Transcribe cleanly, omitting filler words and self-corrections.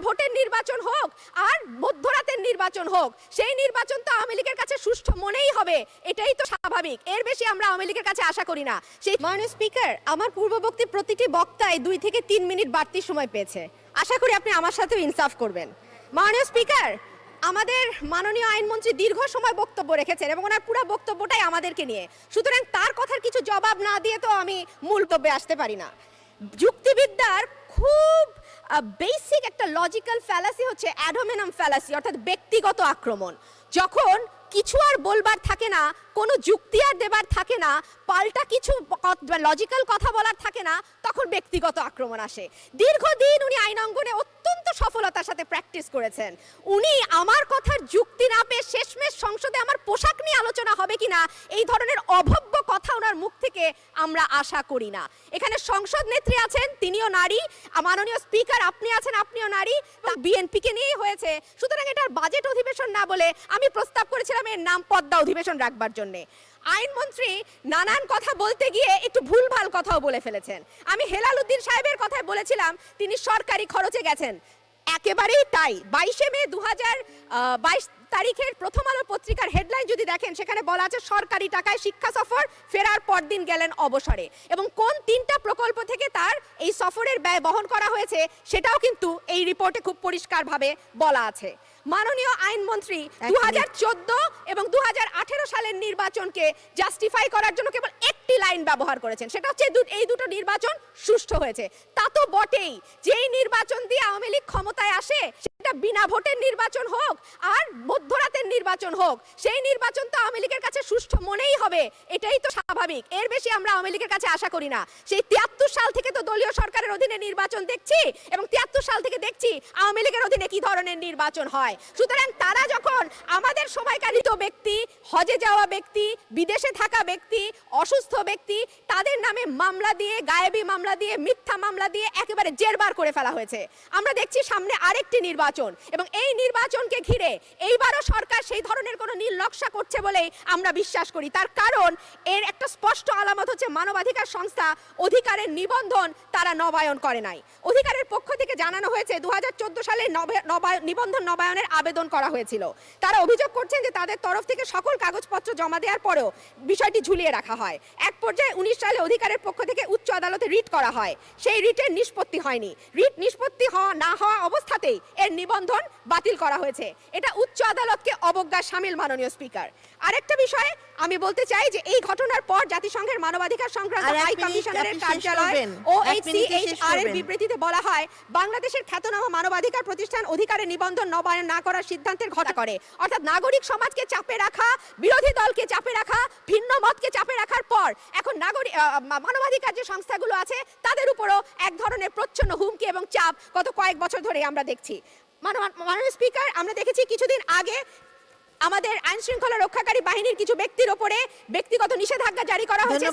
ভোটের নির্বাচন হোক আর মধ্যরাতের নির্বাচন হোক, সেই নির্বাচন তো আওয়ামী লীগের কাছে সুষ্ঠু মনেই হবে, এটাই তো স্বাভাবিক। এর বেশি আমরা আওয়ামী লীগের কাছে আশা করি না। সেই মাননীয় স্পিকার, আমার পূর্ববর্তী প্রতিটি বক্তায় 2 থেকে 3 মিনিট বাড়তি সময় পেয়েছে। আশা করি আপনি আমার সাথেও ইনসাফ করবেন। মাননীয় স্পিকার, আমাদের মাননীয় আইনমন্ত্রী দীর্ঘ সময় বক্তব্য রেখেছেন এবং ওনার পুরো বক্তব্যটাই আমাদেরকে নিয়ে, সুতরাং তার কথার কিছু জবাব না দিয়ে তো আমি মূল বক্তব্যে আসতে পারি না। যুক্তিবিদ্যার খুব বেসিক একটা লজিক্যাল ফ্যালাসি হচ্ছে অ্যাডোমিনাম ফ্যালাসি, অর্থাৎ ব্যক্তিগত আক্রমণ। যখন কিছু আর বলবার থাকে না, কোনো যুক্তি আর দেবার থাকে না, পাল্টা কিছু লজিক্যাল কথা বলার থাকে না, তখন ব্যক্তিগত আক্রমণ আসে। দীর্ঘদিন উনি আইন অঙ্গনে অত্যন্ত সফলতার সাথে প্র্যাকটিস করেছেন। উনি আমার কথার যুক্তি না পেয়ে শেষমেশ সংসদে আমার পোশাক নিয়ে আলোচনা হবে কিনা এই ধরনের অভব্য কথা ওনার মুখ থেকে আমরা আশা করি না। এখানে সংসদ নেত্রী আছেন, তিনিও নারী, মাননীয় স্পিকার আপনি আছেন, আপনিও নারী, বিএনপিকে নিয়েই হয়েছে। সুতরাং এটার বাজেট অধিবেশন না বলে আমি প্রস্তাব করেছিলাম এর নাম পদ্মা অধিবেশন রাখবার জন্য। আইনমন্ত্রী নানান কথা বলতে গিয়ে একটু ভুলভাল কথাও বলে ফেলেছেন। আমি হেলাল উদ্দিন সাহেবের কথায় বলেছিলাম তিনি সরকারি খরচে গেছেন, একেবারেই তাই। 22শে মে 2022 তারিখের প্রথম আলো পত্রিকার হেডলাইন যদি দেখেন, সেখানে বলা আছে সরকারি টাকায় শিক্ষা সফর, ফেরার পরদিন গেলেন অবসরে, এবং কোন 3টা প্রকল্প থেকে তার এই সফরের ব্যয় বহন করা হয়েছে সেটাও কিন্তু এই রিপোর্টে খুব পরিষ্কারভাবে বলা আছে। মাননীয় আইনমন্ত্রী 2014 এবং 2018 সালের নির্বাচনকে জাস্টিফাই করার জন্য কেবল একটি লাইন ব্যবহার করেছেন, সেটা হচ্ছে এই দুটো নির্বাচন সুষ্ঠু হয়েছে। তা তো বটেই, যেই নির্বাচন দিয়ে আওয়ামী লীগ ক্ষমতায় আসে সেটা বিনা ভোটের নির্বাচন হোক আর মধ্যরাতের নির্বাচন হোক, সেই নির্বাচন তো আওয়ামী লীগের কাছে সুষ্ঠু মনেই হবে, এটাই তো স্বাভাবিক। এর বেশি আমরা আওয়ামী লীগের কাছে আশা করি না। সেই 73 সাল থেকে তো দলীয় সরকারের অধীনে নির্বাচন দেখছি এবং 73 সাল থেকে দেখছি আওয়ামী লীগের অধীনে কি ধরনের নির্বাচন হয়। সুতরাং তারা যখন আমাদের সময়কালিত ব্যক্তি, হজে যাওয়া ব্যক্তি, বিদেশে থাকা ব্যক্তি, অসুস্থ ব্যক্তি, তাদের নামে মামলা দিয়ে, গায়েবী মামলা দিয়ে, মিথ্যা মামলা দিয়ে একেবারে জেরবার করে ফেলা হয়েছে। আমরা দেখছি সামনে আরেকটি নির্বাচন এবং এই নির্বাচনকে ঘিরে এইবারও সরকার সেই ধরনের কোনো নীল নকশা করছে বলেই আমরা বিশ্বাস করি। তার কারণ এর একটা স্পষ্ট আলামত হচ্ছে মানবাধিকার সংস্থা অধিকারের নিবন্ধন তারা নবায়ন করে নাই। অধিকারের পক্ষ থেকে জানানো হয়েছে 2014 সালে নিবন্ধন নবায়নের আবেদন করা হয়েছিল। তারা অভিযোগ করছেন যে তাদের তরফ থেকে সকল কাগজপত্র জমা দেওয়ার পরেও বিষয়টি ঝুলিয়ে রাখা হয়। এক পর্যায়ে 19 সালে অধিকারের পক্ষ থেকে উচ্চ আদালতে রিট করা হয়, সেই রিটের নিষ্পত্তি হয়নি। রিট নিষ্পত্তি না হওয়া অবস্থাতেই এর নিবন্ধন বাতিল করা হয়েছে। এটা উচ্চ আদালতকে অবজ্ঞার শামিল। মাননীয় স্পিকার, আরেকটা বিষয় আমি বলতে চাই যে এই ঘটনার পর জাতিসংঘের মানবাধিকার সংক্রান্ত হাই কমিশনারের কার্যালয় OHCHR এর বিবৃতিতে বলা হয় বাংলাদেশের খ্যাতনামা মানবাধিকার প্রতিষ্ঠান অধিকারের নিবন্ধন নবায়ন না করার সিদ্ধান্তের ঘটা করে, অর্থাৎ নাগরিক সমাজকে চাপে রাখা, বিরোধী দলকে চাপে রাখা, ভিন্ন মতকে চাপে রাখার পর এখন মানবাধিকার যে সংস্থাগুলো আছে তাদের উপরও এক ধরনের প্রচ্ছন্ন হুমকি এবং চাপ গত কয়েক বছর ধরে আমরা দেখছি। মাননীয় স্পিকার, আমরা দেখেছি কিছুদিন আগে আমাদের আইন শৃঙ্খলা রক্ষাকারী বাহিনীর কিছু ব্যক্তির উপরে ব্যক্তিগত নিষেধাজ্ঞা জারি করা হয়েছে।